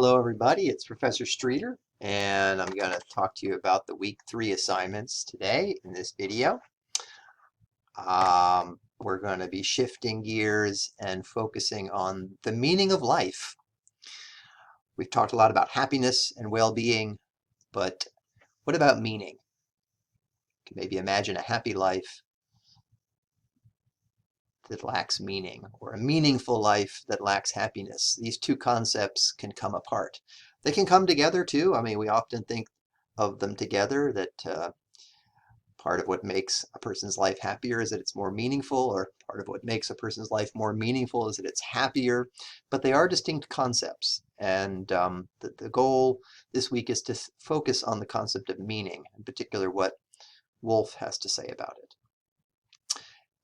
Hello everybody, it's Professor Streeter and I'm going to talk to you about the week 3 assignments today in this video. We're going to be shifting gears and focusing on the meaning of life. We've talked a lot about happiness and well-being, but what about meaning? You can maybe imagine a happy life that lacks meaning, or a meaningful life that lacks happiness. These two concepts can come apart. They can come together too. I mean, we often think of them together, that part of what makes a person's life happier is that it's more meaningful, or part of what makes a person's life more meaningful is that it's happier. But they are distinct concepts. And the goal this week is to focus on the concept of meaning, in particular what Woolf has to say about it.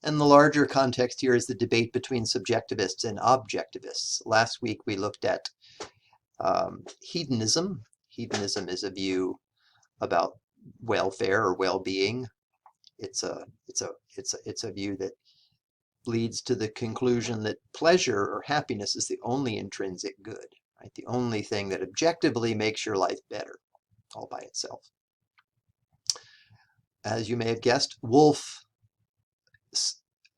And the larger context here is the debate between subjectivists and objectivists. Last week we looked at hedonism. Hedonism is a view about welfare or well-being. It's a view that leads to the conclusion that pleasure or happiness is the only intrinsic good, right? The only thing that objectively makes your life better, all by itself. As you may have guessed, Woolf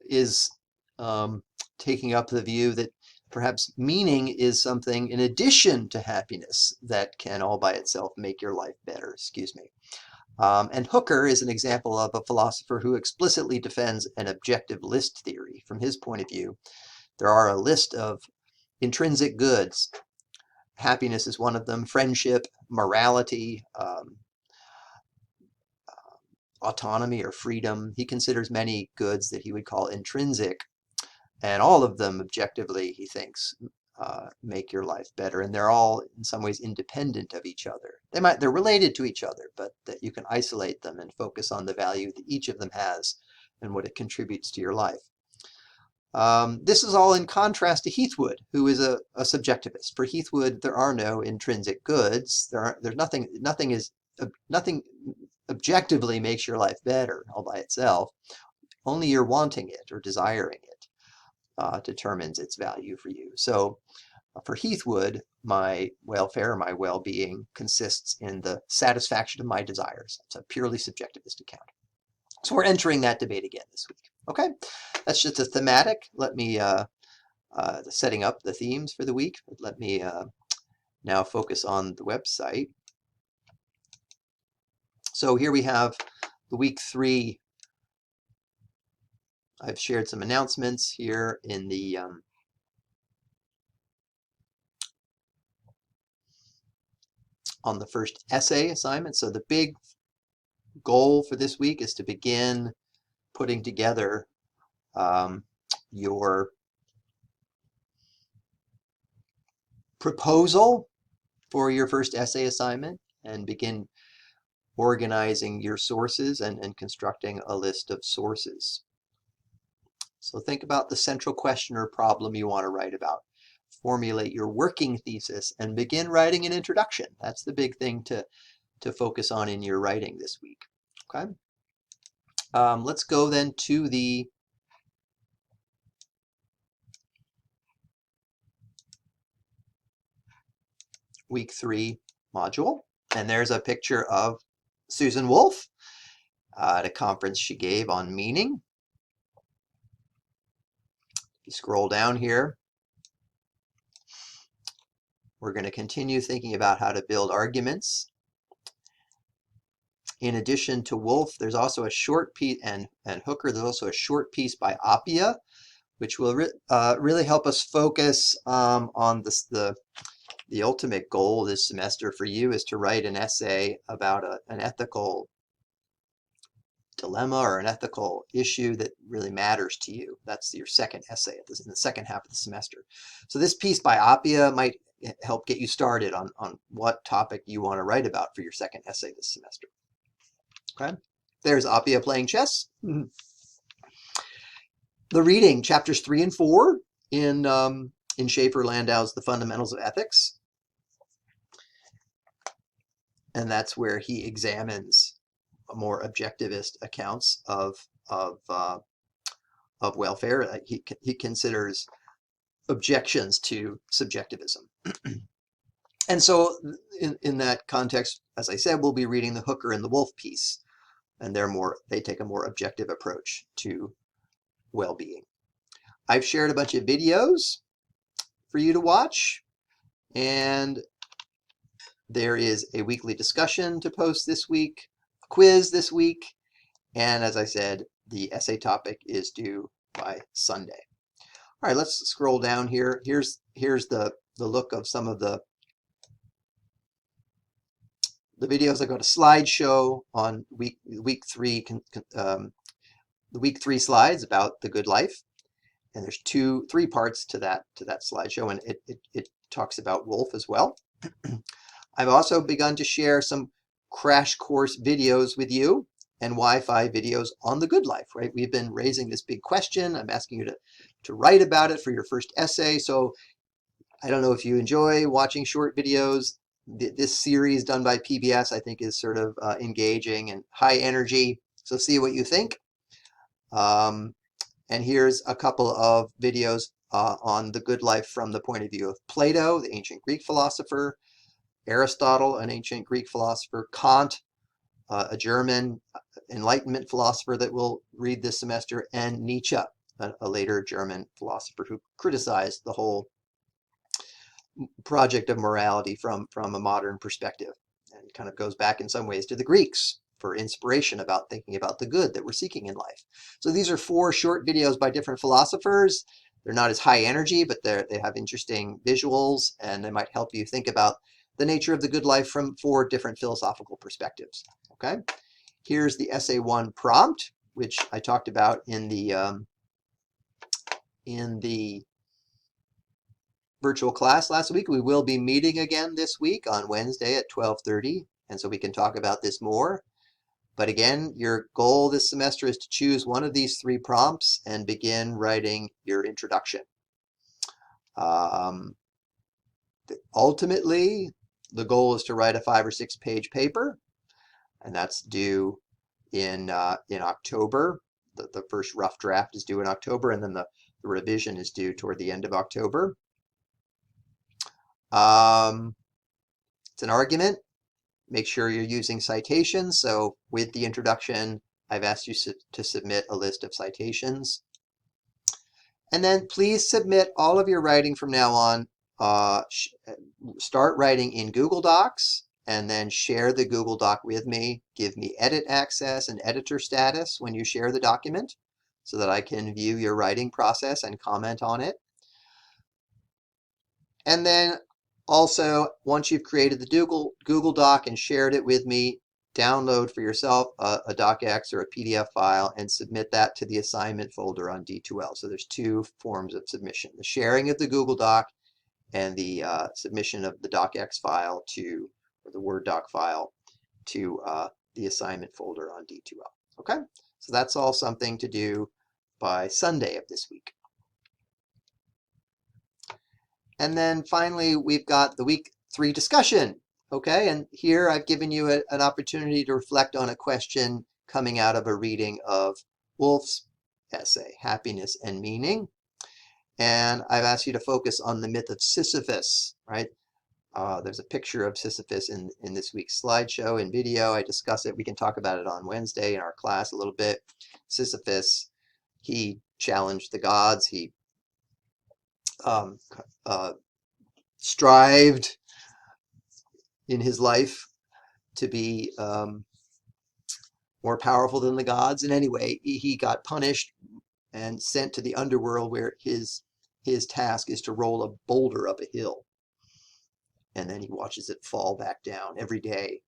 is taking up the view that perhaps meaning is something in addition to happiness that can all by itself make your life better, and Hooker is an example of a philosopher who explicitly defends an objective list theory. From his point of view, there are a list of intrinsic goods. Happiness is one of them, friendship, morality, autonomy or freedom. He considers many goods that he would call intrinsic, and all of them objectively, he thinks, make your life better, and they're all in some ways independent of each other. They're related to each other, but that you can isolate them and focus on the value that each of them has and what it contributes to your life. This is all in contrast to Heathwood, who is a subjectivist. For Heathwood, there are no intrinsic goods. There's nothing objectively makes your life better all by itself. Only your wanting it or desiring it determines its value for you. So for Heathwood, my welfare, my well-being consists in the satisfaction of my desires. It's a purely subjectivist account. So we're entering that debate again this week. Okay, that's just a thematic. Let me, setting up the themes for the week. Let me now focus on the website. So here we have the week 3. I've shared some announcements here in the on the first essay assignment. So the big goal for this week is to begin putting together your proposal for your first essay assignment and begin organizing your sources and constructing a list of sources. So think about the central question or problem you want to write about. Formulate your working thesis and begin writing an introduction. That's the big thing to focus on in your writing this week. Okay. Let's go then to the week 3 module. And there's a picture of Susan Wolf at a conference she gave on meaning. If you scroll down here, we're going to continue thinking about how to build arguments. In addition to Woolf, there's also a short piece, and Hooker, there's also a short piece by Appia, which will really help us focus on the ultimate goal this semester for you is to write an essay about an ethical dilemma or an ethical issue that really matters to you. That's your second essay in the second half of the semester. So this piece by Appia might help get you started on what topic you want to write about for your second essay this semester. Okay, there's Appia playing chess. The reading, chapters 3 and 4 in Schaefer-Landau's The Fundamentals of Ethics. And that's where he examines more objectivist accounts of welfare. He considers objections to subjectivism. And so in that context, as I said, we'll be reading the Hooker and the Wolf piece, and they take a more objective approach to well-being. I've shared a bunch of videos for you to watch, and there is a weekly discussion to post this week, a quiz this week, and as I said, the essay topic is due by Sunday. All right, let's scroll down here. Here's the look of some of the videos. I got a slideshow on week 3, the week 3 slides about the good life, and there's 3 parts to that slideshow, and it talks about Wolf as well. I've also begun to share some crash course videos with you and Wi-Fi videos on the good life, right? We've been raising this big question. I'm asking you to write about it for your first essay. So I don't know if you enjoy watching short videos. This series done by PBS, I think, is sort of engaging and high energy. So see what you think. And here's a couple of videos on the good life from the point of view of Plato, the ancient Greek philosopher, Aristotle, an ancient Greek philosopher, Kant, a German Enlightenment philosopher that we'll read this semester, and Nietzsche, a later German philosopher who criticized the whole project of morality from a modern perspective, and kind of goes back in some ways to the Greeks for inspiration about thinking about the good that we're seeking in life. So these are 4 short videos by different philosophers. They're not as high energy, but they have interesting visuals, and they might help you think about the nature of the good life from 4 different philosophical perspectives. Okay, here's the essay 1 prompt, which I talked about in the virtual class last week. We will be meeting again this week on Wednesday at 12:30, and so we can talk about this more. But again, your goal this semester is to choose one of these 3 prompts and begin writing your introduction. Ultimately, the goal is to write a 5 or 6 page paper, and that's due in October. The first rough draft is due in October, and then the revision is due toward the end of October. It's an argument. Make sure you're using citations. So with the introduction, I've asked you to submit a list of citations. And then please submit all of your writing from now on. Start writing in Google Docs and then share the Google Doc with me. Give me edit access and editor status when you share the document so that I can view your writing process and comment on it. And then also, once you've created the Google Doc and shared it with me, download for yourself a docx or a PDF file and submit that to the assignment folder on D2L. So there's 2 forms of submission: the sharing of the Google Doc and the submission of the docx file or the Word doc file to the assignment folder on D2L. Okay, so that's all something to do by Sunday of this week. And then finally, we've got the week 3 discussion. Okay, and here I've given you an opportunity to reflect on a question coming out of a reading of Wolf's essay, Happiness and Meaning. And I've asked you to focus on the myth of Sisyphus, right? There's a picture of Sisyphus in this week's slideshow and video. I discuss it. We can talk about it on Wednesday in our class a little bit. Sisyphus, he challenged the gods. He strived in his life to be more powerful than the gods. And anyway, he got punished and sent to the underworld, where his task is to roll a boulder up a hill. And then he watches it fall back down every day.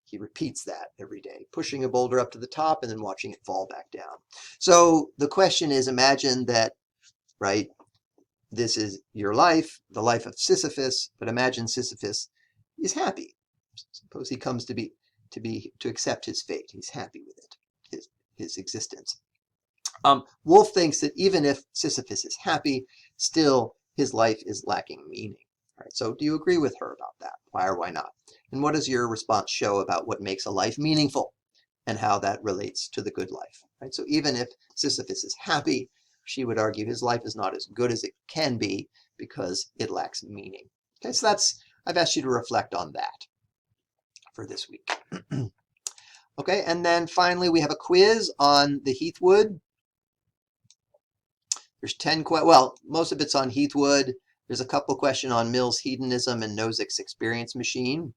He repeats that every day, pushing a boulder up to the top and then watching it fall back down. So the question is, imagine that, right? This is your life, the life of Sisyphus, but imagine Sisyphus is happy. Suppose he comes to accept his fate. He's happy with it, his existence. Wolf thinks that even if Sisyphus is happy, still his life is lacking meaning. All right, so do you agree with her about that? Why or why not? And what does your response show about what makes a life meaningful and how that relates to the good life? Right? So even if Sisyphus is happy, she would argue his life is not as good as it can be because it lacks meaning. Okay, so that's I've asked you to reflect on that for this week. Okay, and then finally we have a quiz on the Heathwood. There's 10 well, most of it's on Heathwood. There's a couple questions on Mill's hedonism and Nozick's experience machine.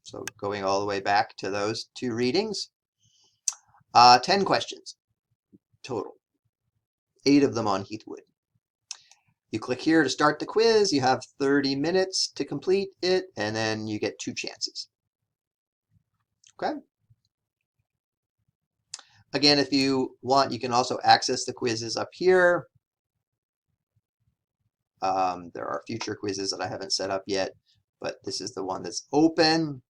So going all the way back to those two readings. 10 questions total. 8 of them on Heathwood. You click here to start the quiz. You have 30 minutes to complete it, and then you get 2 chances. Okay? Again, if you want, you can also access the quizzes up here. There are future quizzes that I haven't set up yet, but this is the one that's open.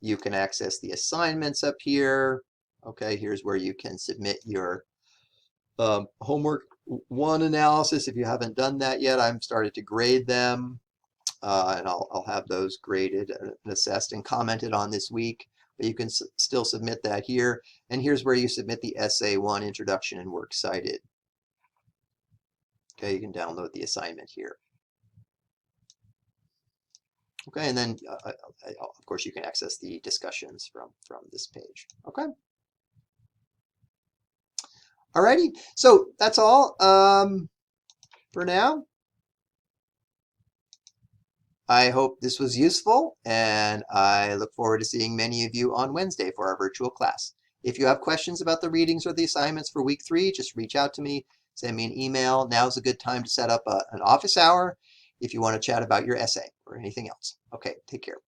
You can access the assignments up here. Okay, here's where you can submit your homework 1 analysis. If you haven't done that yet, I'm started to grade them, and I'll have those graded and assessed and commented on this week. But you can still submit that here. And here's where you submit the Essay 1 Introduction and Works Cited. Okay, you can download the assignment here. Okay, and then of course you can access the discussions from this page. Okay. Alrighty, so that's all for now. I hope this was useful, and I look forward to seeing many of you on Wednesday for our virtual class. If you have questions about the readings or the assignments for week 3, just reach out to me, send me an email. Now's a good time to set up an office hour if you want to chat about your essay or anything else. Okay, take care.